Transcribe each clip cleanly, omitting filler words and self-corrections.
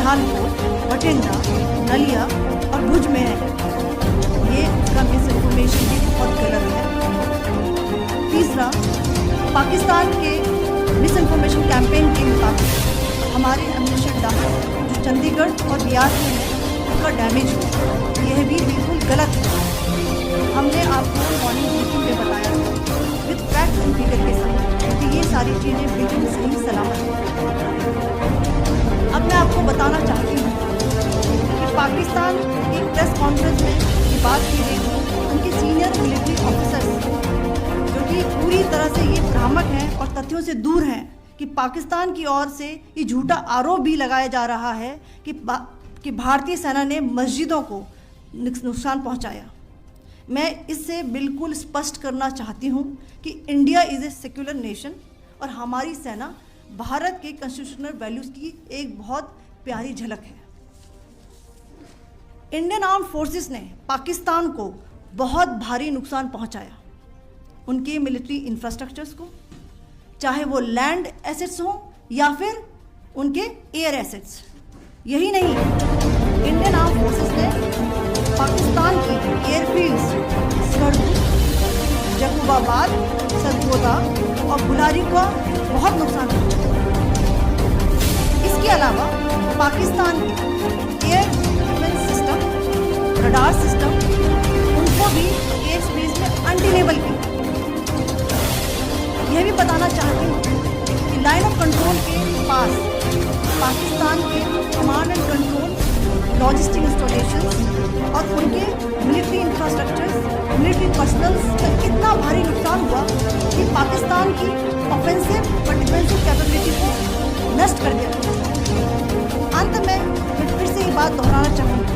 पठानकोट, बठिंडा, नलिया और भुज में है। ये उसका मिस इन्फॉर्मेशन भी बहुत गलत है। तीसरा, पाकिस्तान के मिस इन्फॉर्मेशन कैंपेन के मुताबिक हमारे एम्यूनिशन डंप जो चंडीगढ़ और बिहार में है उसका डैमेज हुआ। यह भी बिल्कुल गलत है। हमने आपको मॉर्निंग ब्रीफिंग में बताया विद फैक्ट्स एंड फिगर के साथ कि ये सारी चीज़ें बिल्कुल सही सलामत हैं। अब मैं आपको बताना चाहती हूँ कि पाकिस्तान की प्रेस कॉन्फ्रेंस में ये बात की गई थी। उनके सीनियर मिलिट्री ऑफिसर्स जो कि पूरी तरह से ये भ्रामक हैं और तथ्यों से दूर हैं कि पाकिस्तान की ओर से ये झूठा आरोप भी लगाया जा रहा है कि भारतीय सेना ने मस्जिदों को नुकसान पहुंचाया। मैं इससे बिल्कुल स्पष्ट करना चाहती हूं कि India is a secular nation और हमारी सेना भारत के कॉन्स्टिट्यूशनल वैल्यूज़ की एक बहुत प्यारी झलक है। इंडियन आर्म फोर्सेस ने पाकिस्तान को बहुत भारी नुकसान पहुंचाया, उनके मिलिट्री इंफ्रास्ट्रक्चर्स को, चाहे वो लैंड एसेट्स हों या फिर उनके एयर एसेट्स। यही नहीं, इंडियन आर्म फोर्सेस ने पाकिस्तान की एयरफील्ड्स स्कर्दू, जकूबाबाद, सरगोदा और बुलारी का बहुत नुकसान पहुंचाया। इसके अलावा पाकिस्तान के air defence system, radar system, उनको भी एयर स्पेस में अनटेनेबल किया। यह भी बताना चाहती हूँ कि लाइन ऑफ कंट्रोल के पास पाकिस्तान के command and control, logistic installations और उनके मिलिट्री इंफ्रास्ट्रक्चर्स, मिलिट्री पर्सनल्स का इतना भारी नुकसान हुआ कि पाकिस्तान की ऑफेंसिव और डिफेंसिव कैपेबिलिटी को नष्ट कर दिया। अंत में मैं फिर से ये बात दोहराना चाहूँगी,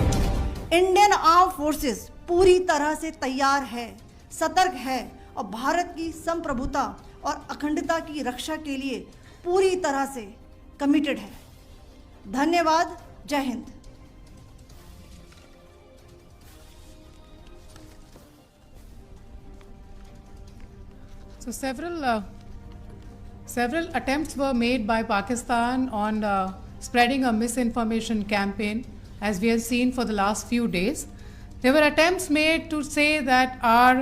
इंडियन आर्म फोर्सेस पूरी तरह से तैयार है, सतर्क है और भारत की संप्रभुता और अखंडता की रक्षा के लिए पूरी तरह से कमिटेड है। धन्यवाद। जय Hind. So several attempts were made by Pakistan on spreading a misinformation campaign, as we have seen for the last few days. There were attempts made to say that our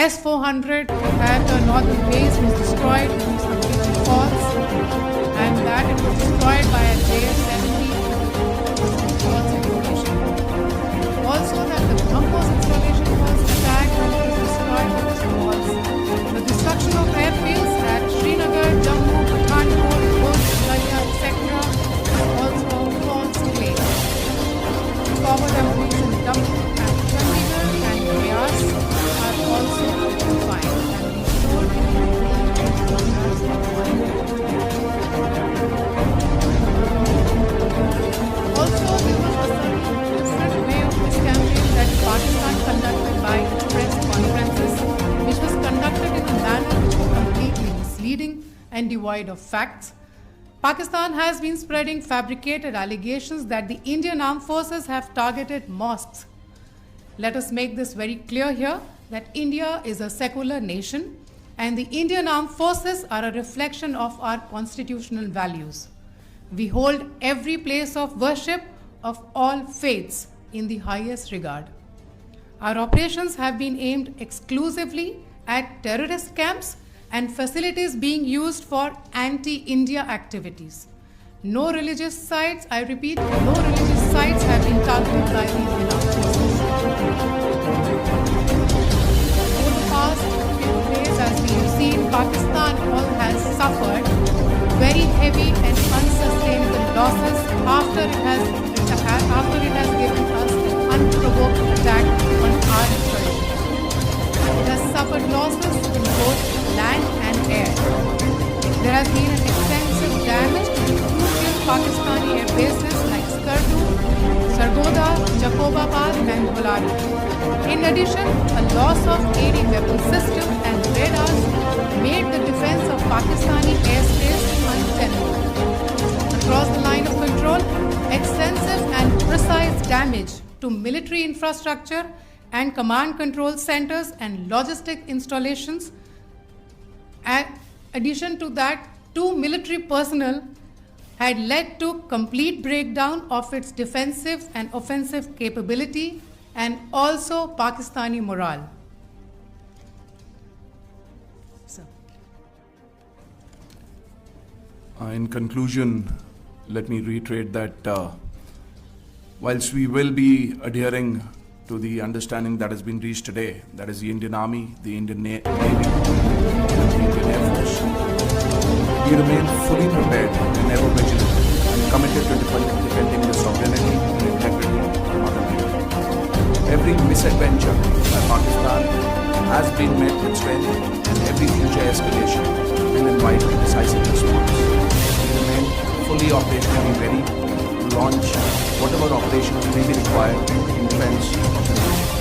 S-400 at the northern base was destroyed, which is completely false, and that it was destroyed by a J-70, false information. Also that the BrahMos installation was attacked and it was destroyed, which is false. The destruction of airfields at Srinagar, Jammu, Pathankot, Bhuj, Nalia, etc. is also a false claim. Forward ammunition dumped at Chandigarh and Beas are also defined and we showed Also, there was a certain different way of this campaign that Pakistan conducted by its press conferences, which was conducted in a manner which was completely misleading and devoid of facts. Pakistan has been spreading fabricated allegations that the Indian armed forces have targeted mosques. Let us make this very clear here that India is a secular nation and the Indian armed forces are a reflection of our constitutional values. We hold every place of worship of all faiths in the highest regard. Our operations have been aimed exclusively at terrorist camps and facilities being used for anti-India activities. No religious sites, I repeat, no religious sites have been targeted by the Indian armed forces. Over the past few days, as we have seen, Pakistan all has suffered very heavy and unsustainable losses after it has given us an unprovoked attack on our territory. It has suffered losses in both land and air. There has been an extensive damage to the crucial Pakistani air bases like Skardu, Sargodha, Jacobabad and Bulari. In addition, a loss of AD weapon system and radars made the defense of Pakistani airspace untenable. Across the line of control, extensive and precise damage to military infrastructure and command control centers and logistic installations. In addition to that, 2 military personnel had led to complete breakdown of its defensive and offensive capability and also Pakistani morale. Sir. In conclusion, let me reiterate that whilst we will be adhering to the understanding that has been reached today, that is the Indian Army, the Indian Navy, and the Indian Air Force, we remain fully prepared and ever vigilant and committed to defending the sovereignty and integrity of Mother India. Every misadventure by Pakistan has been met with strength, and every future escalation will invite a decisive response. We remain fully operationally ready to launch whatever operations may be required in defense of the nation.